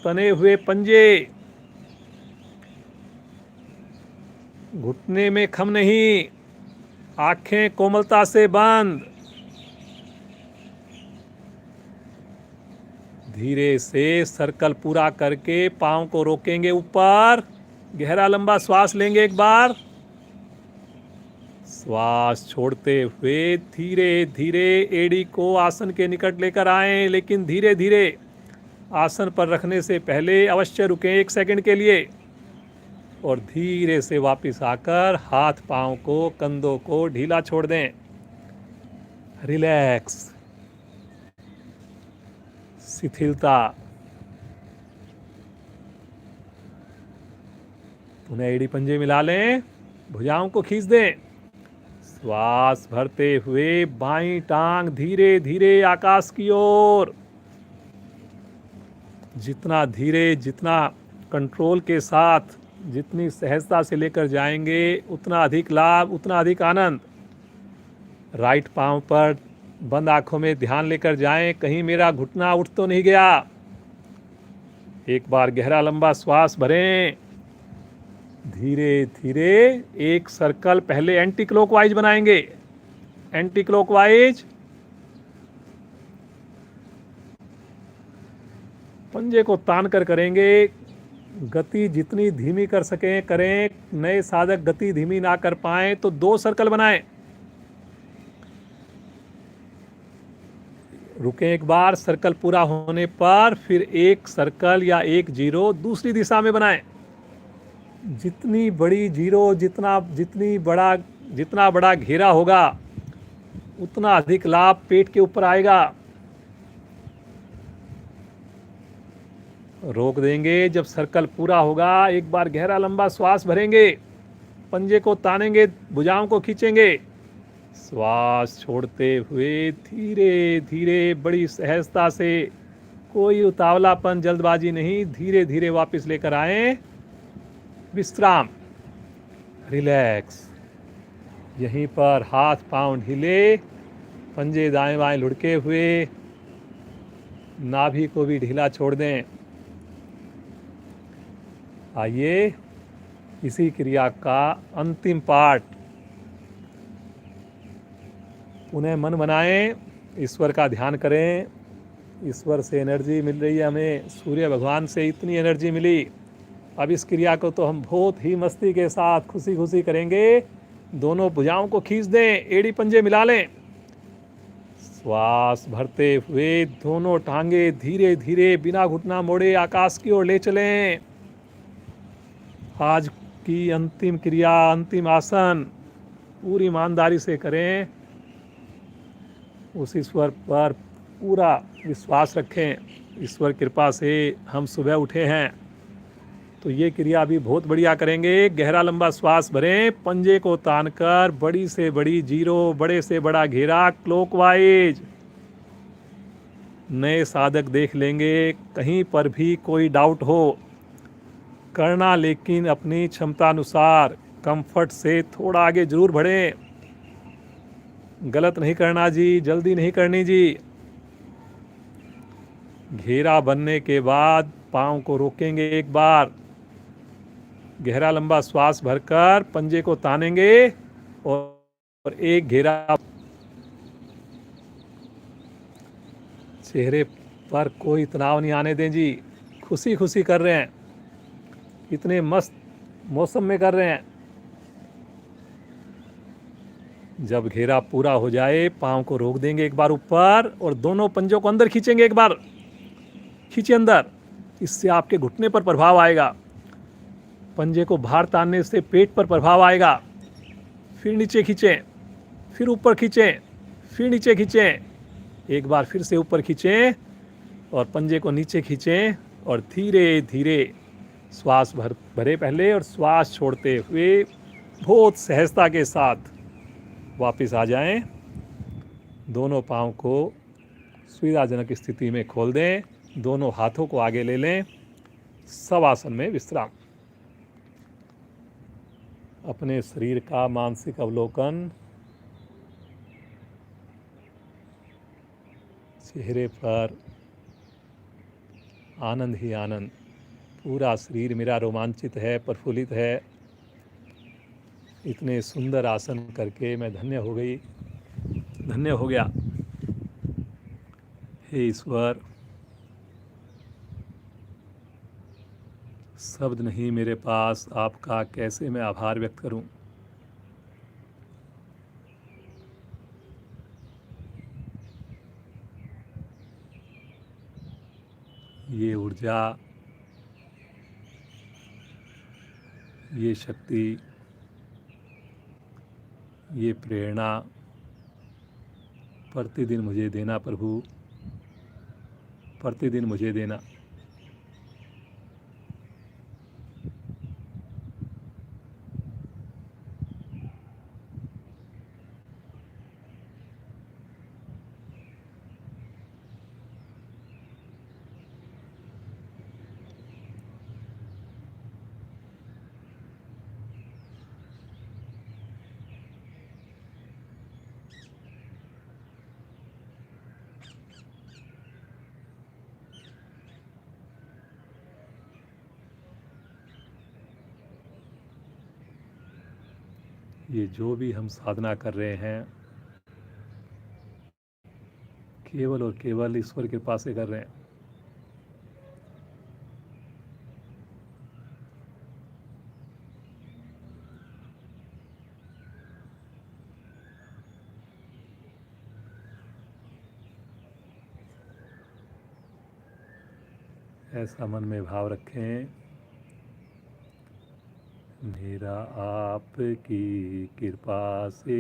तने हुए पंजे, घुटने में खम नहीं, आंखें कोमलता से बंद। धीरे से सर्कल पूरा करके पाँव को रोकेंगे ऊपर। गहरा लंबा श्वास लेंगे एक बार। श्वास छोड़ते हुए धीरे धीरे एड़ी को आसन के निकट लेकर आएं, लेकिन धीरे धीरे। आसन पर रखने से पहले अवश्य रुकें 1 सेकंड के लिए, और धीरे से वापस आकर हाथ पांव को, कंधों को ढीला छोड़ दें। रिलैक्स, शिथिलता। उन्हें एड़ी पंजे मिला लें, भुजाओं को खींच दें। श्वास भरते हुए बाईं टांग धीरे धीरे आकाश की ओर। जितना धीरे, जितना कंट्रोल के साथ, जितनी सहजता से लेकर जाएंगे उतना अधिक लाभ, उतना अधिक आनंद। राइट पांव पर बंद आंखों में ध्यान लेकर जाएं, कहीं मेरा घुटना उठ तो नहीं गया। एक बार गहरा लंबा श्वास भरें। धीरे धीरे एक सर्कल पहले एंटी क्लॉकवाइज बनाएंगे, एंटी क्लॉकवाइज। पंजे को तान कर करेंगे। गति जितनी धीमी कर सकें करें। नए साधक गति धीमी ना कर पाएं तो 2 सर्कल बनाएं। रुकें एक बार, सर्कल पूरा होने पर फिर एक सर्कल या एक जीरो दूसरी दिशा में बनाएं। जितनी बड़ी जीरो, जितना बड़ा घेरा होगा उतना अधिक लाभ पेट के ऊपर आएगा। रोक देंगे। जब सर्कल पूरा होगा एक बार गहरा लंबा श्वास भरेंगे, पंजे को तानेंगे, भुजाओं को खींचेंगे, श्वास छोड़ते हुए धीरे धीरे बड़ी सहजता से, कोई उतावलापन जल्दबाजी नहीं, धीरे धीरे वापस लेकर आए। विश्राम, रिलैक्स। यहीं पर हाथ पांव ढीले, पंजे दाएं बाएं लुढ़के हुए, नाभि को भी ढीला छोड़ दें। आइए इसी क्रिया का अंतिम पार्ट। पुनः मन बनाएं, ईश्वर का ध्यान करें। ईश्वर से एनर्जी मिल रही है हमें, सूर्य भगवान से इतनी एनर्जी मिली। अब इस क्रिया को तो हम बहुत ही मस्ती के साथ खुशी खुशी करेंगे। दोनों भुजाओं को खींच दें, एड़ी पंजे मिला लें। श्वास भरते हुए दोनों टांगे धीरे धीरे बिना घुटना मोड़े आकाश की ओर ले चलें। आज की अंतिम क्रिया, अंतिम आसन पूरी ईमानदारी से करें। उस ईश्वर पर पूरा विश्वास रखें। ईश्वर कृपा से हम सुबह उठे हैं, तो ये क्रिया भी बहुत बढ़िया करेंगे। गहरा लंबा श्वास भरें, पंजे को तानकर बड़ी से बड़ी जीरो, बड़े से बड़ा घेरा क्लॉकवाइज। नए साधक देख लेंगे, कहीं पर भी कोई डाउट हो करना, लेकिन अपनी क्षमता अनुसार कंफर्ट से थोड़ा आगे जरूर बढ़ें। गलत नहीं करना जी, जल्दी नहीं करनी जी। घेरा बनने के बाद पाँव को रोकेंगे एक बार, गहरा लंबा श्वास भरकर पंजे को तानेंगे और एक घेरा। चेहरे पर कोई तनाव नहीं आने दें जी, खुशी खुशी कर रहे हैं, इतने मस्त मौसम में कर रहे हैं। जब घेरा पूरा हो जाए पाँव को रोक देंगे एक बार ऊपर और दोनों पंजों को अंदर खींचेंगे एक बार। खींचे अंदर, इससे आपके घुटने पर प्रभाव आएगा। पंजे को बाहर तानने से पेट पर प्रभाव आएगा। फिर नीचे खींचें, फिर ऊपर खींचें, फिर नीचे खींचें, एक बार फिर से ऊपर खींचें और पंजे को नीचे खींचें और धीरे धीरे श्वास भरे पहले और श्वास छोड़ते हुए बहुत सहजता के साथ वापस आ जाएं। दोनों पाँव को सुविधाजनक स्थिति में खोल दें, दोनों हाथों को आगे ले लें। शवासन में विश्राम। अपने शरीर का मानसिक अवलोकन। चेहरे पर आनंद ही आनंद, पूरा शरीर मेरा रोमांचित है, प्रफुल्लित है। इतने सुंदर आसन करके मैं धन्य हो गई, धन्य हो गया। हे ईश्वर, शब्द नहीं मेरे पास, आपका कैसे मैं आभार व्यक्त करूं। ये ऊर्जा, ये शक्ति, ये प्रेरणा प्रतिदिन मुझे देना प्रभु, प्रतिदिन मुझे देना। ये जो भी हम साधना कर रहे हैं केवल और केवल ईश्वर की कृपा से कर रहे हैं। ऐसा मन में भाव रखें, मेरा आपकी कृपा से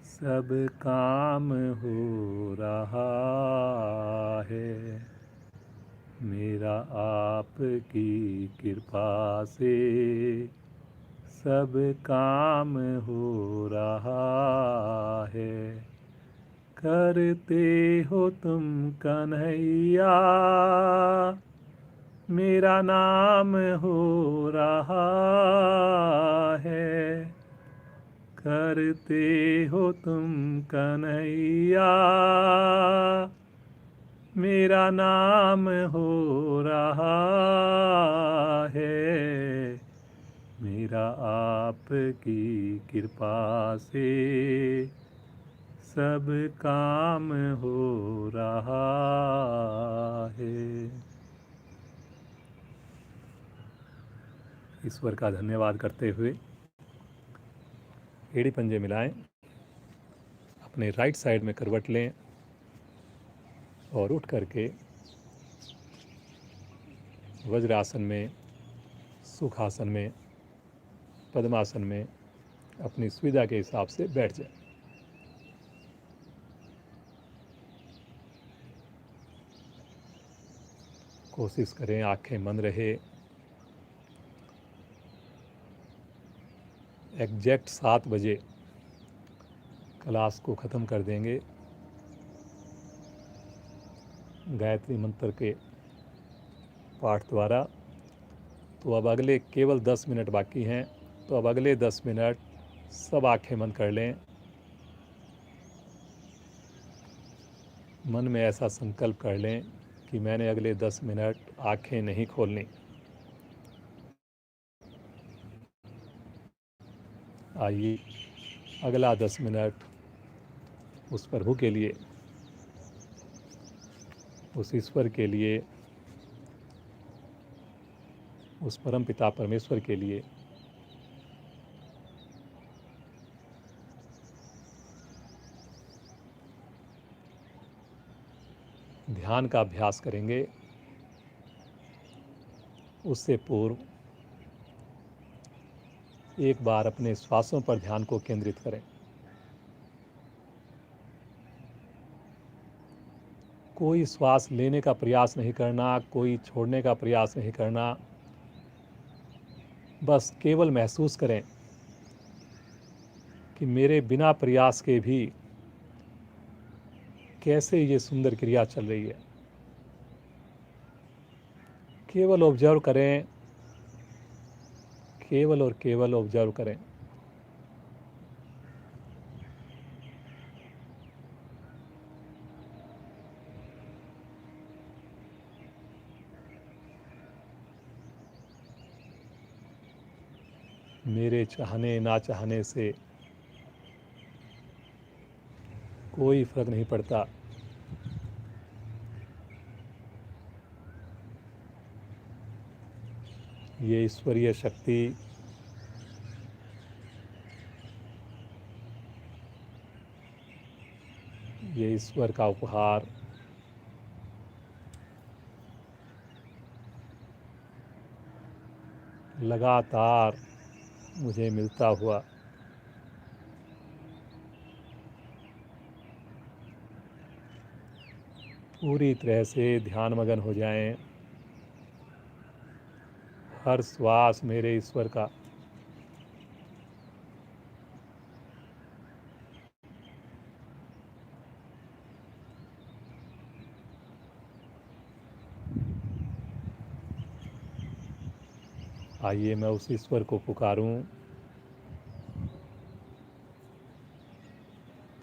सब काम हो रहा है। मेरा आपकी कृपा से सब काम हो रहा है। करते हो तुम कन्हैया, मेरा नाम हो रहा है। करते हो तुम कन्हैया, मेरा नाम हो रहा है। मेरा आपकी कृपा से सब काम हो रहा है। ईश्वर का धन्यवाद करते हुए एड़ी पंजे मिलाएं, अपने राइट साइड में करवट लें और उठ करके वज्रासन में, सुखासन में, पद्मासन में अपनी सुविधा के हिसाब से बैठ जाए। कोशिश करें आंखें बंद रहे। एग्जैक्ट 7 बजे क्लास को ख़त्म कर देंगे गायत्री मंत्र के पाठ द्वारा। तो अब अगले केवल 10 मिनट बाकी हैं, तो अब अगले 10 मिनट सब आंखें बंद कर लें। मन में ऐसा संकल्प कर लें कि मैंने अगले 10 मिनट आंखें नहीं खोलनी। आइए अगला 10 मिनट उस प्रभु के लिए, उस ईश्वर के लिए, उस परम पिता परमेश्वर के लिए ध्यान का अभ्यास करेंगे। उससे पूर्व एक बार अपने श्वासों पर ध्यान को केंद्रित करें। कोई श्वास लेने का प्रयास नहीं करना, कोई छोड़ने का प्रयास नहीं करना। बस केवल महसूस करें कि मेरे बिना प्रयास के भी कैसे ये सुंदर क्रिया चल रही है। केवल ऑब्जर्व करें, केवल और केवल ऑब्जर्व करें। मेरे चाहने ना चाहने से कोई फर्क नहीं पड़ता। ये ईश्वरीय शक्ति ये ईश्वर का उपहार लगातार मुझे मिलता हुआ पूरी तरह से ध्यानमग्न हो जाएं। हर श्वास मेरे ईश्वर का, आइए मैं उस ईश्वर को पुकारूं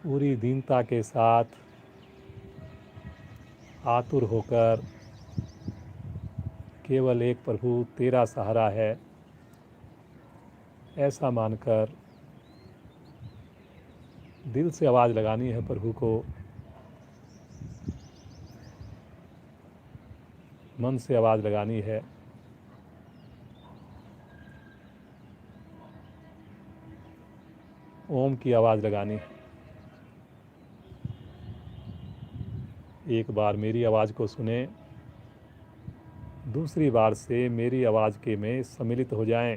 पूरी दीनता के साथ, आतुर होकर। केवल एक प्रभु तेरा सहारा है, ऐसा मानकर दिल से आवाज़ लगानी है प्रभु को, मन से आवाज़ लगानी है। ओम की आवाज़ लगानी है। एक बार मेरी आवाज़ को सुने, दूसरी बार से मेरी आवाज़ के में सम्मिलित हो जाएं।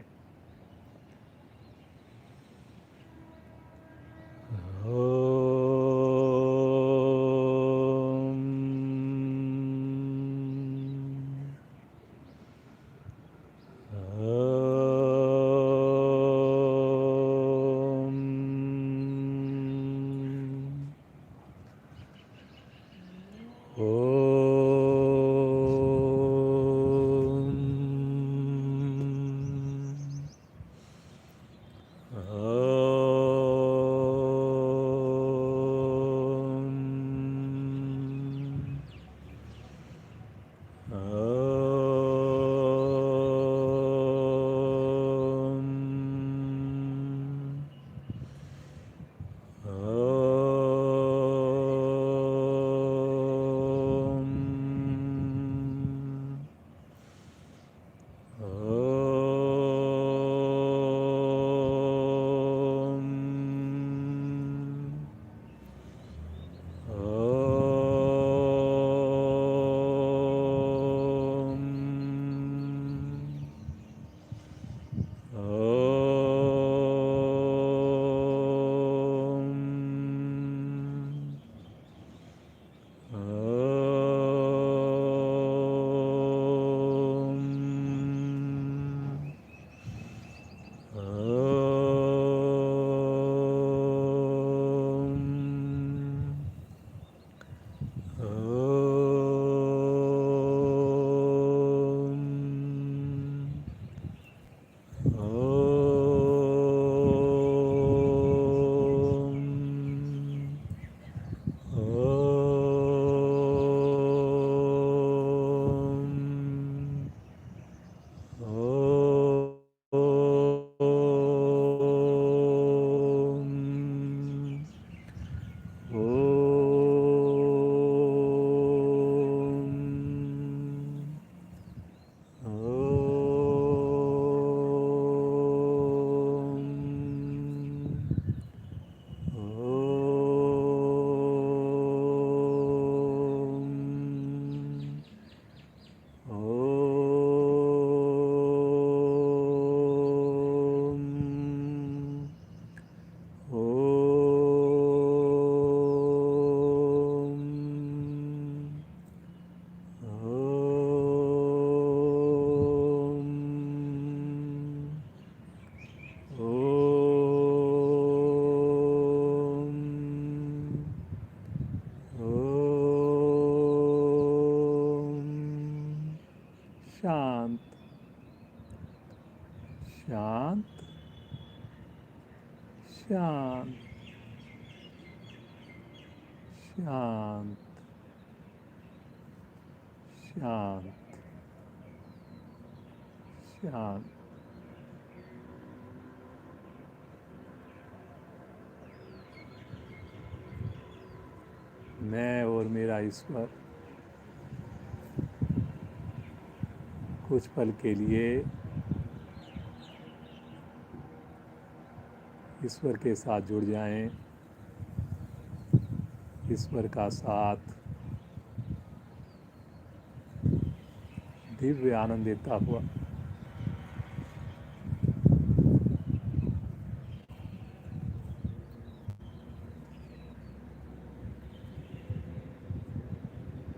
शांत शांत शांत शांत शांत शांत। मैं और मेरा ईश्वर कुछ पल के लिए ईश्वर के साथ जुड़ जाएं। ईश्वर का साथ दिव्य आनंद देता हुआ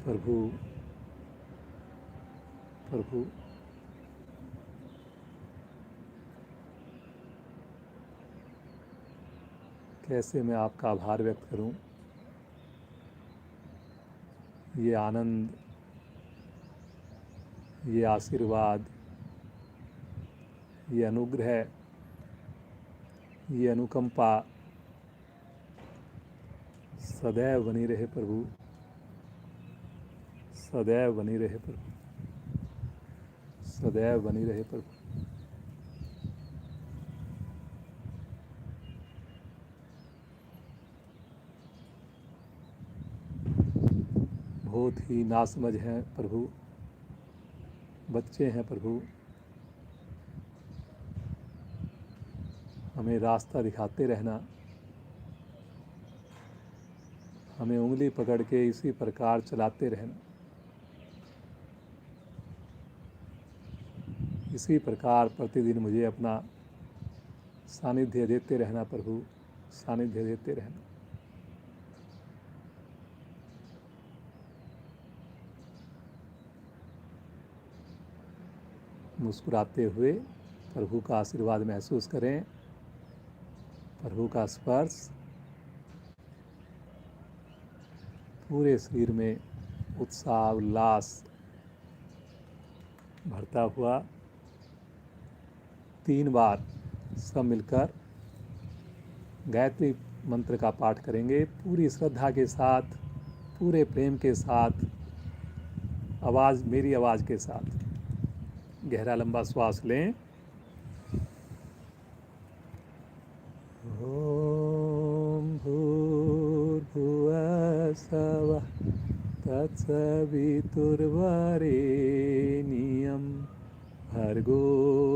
प्रभु प्रभु कैसे मैं आपका आभार व्यक्त करूं। ये आनंद, ये आशीर्वाद, ये अनुग्रह, ये अनुकंपा सदैव बनी रहे प्रभु, सदैव बनी रहे प्रभु, सदैव बनी रहे प्रभु। बहुत ही नासमझ हैं प्रभु, बच्चे हैं प्रभु, हमें रास्ता दिखाते रहना, हमें उंगली पकड़ के इसी प्रकार चलाते रहना। इसी प्रकार प्रतिदिन मुझे अपना सानिध्य देते रहना प्रभु, सानिध्य देते रहना। मुस्कुराते हुए प्रभु का आशीर्वाद महसूस करें, प्रभु का स्पर्श पूरे शरीर में उत्साह उल्लास भरता हुआ। 3 बार सब मिलकर गायत्री मंत्र का पाठ करेंगे, पूरी श्रद्धा के साथ, पूरे प्रेम के साथ, आवाज़ मेरी आवाज़ के साथ। गहरा लंबा श्वास लें। ओम भूर्भुवः स्वः तत्सवितुर्वरेण्यं भर्गो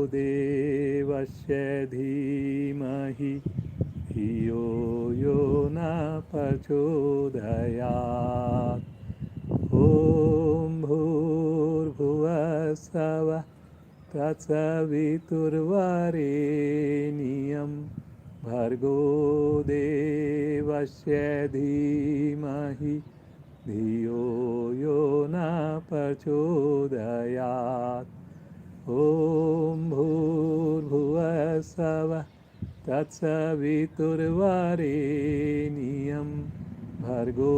देवस्य धीमहि धियो यो न प्रचोदयात्। ओम भूर्भुवः स्वः तत्सवितुर्वरेण्यं भर्गो देवस्य धीमहि धियो यो न प्रचोदयात्। ओम भूर्भुवः स्वः तत्सवितुर्वरेण्यं भर्गो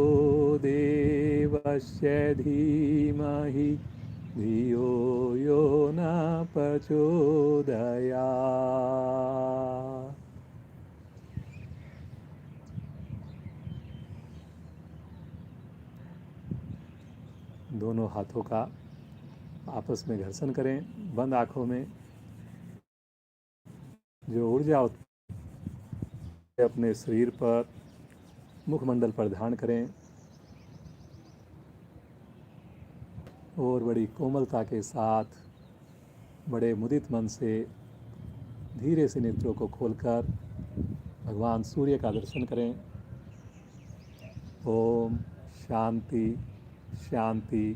देवस्य धीमहि धियो यो न प्रचोदयात्। दोनों हाथों का आपस में घर्षण करें, बंद आंखों में जो ऊर्जा अपने शरीर पर, मुखमंडल पर ध्यान करें और बड़ी कोमलता के साथ, बड़े मुदित मन से धीरे से नेत्रों को खोलकर भगवान सूर्य का दर्शन करें। ओम शांति शांति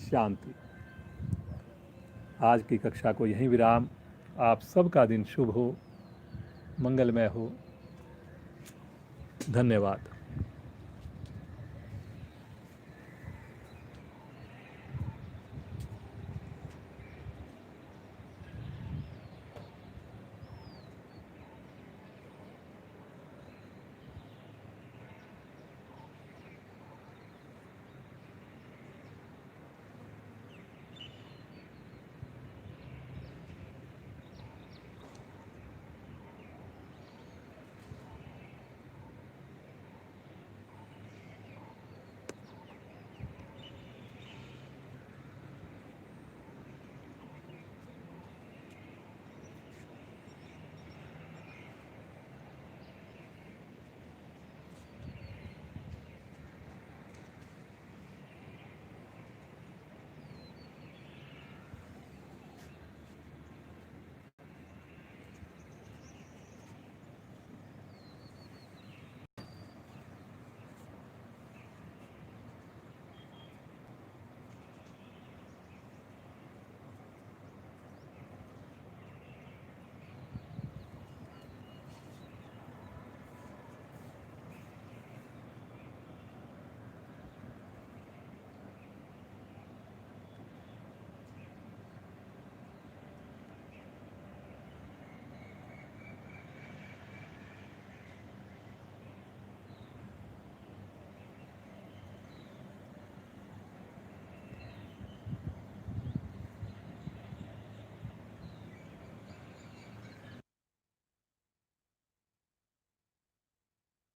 शांति। आज की कक्षा को यहीं विराम। आप सबका दिन शुभ हो, मंगलमय हो। धन्यवाद।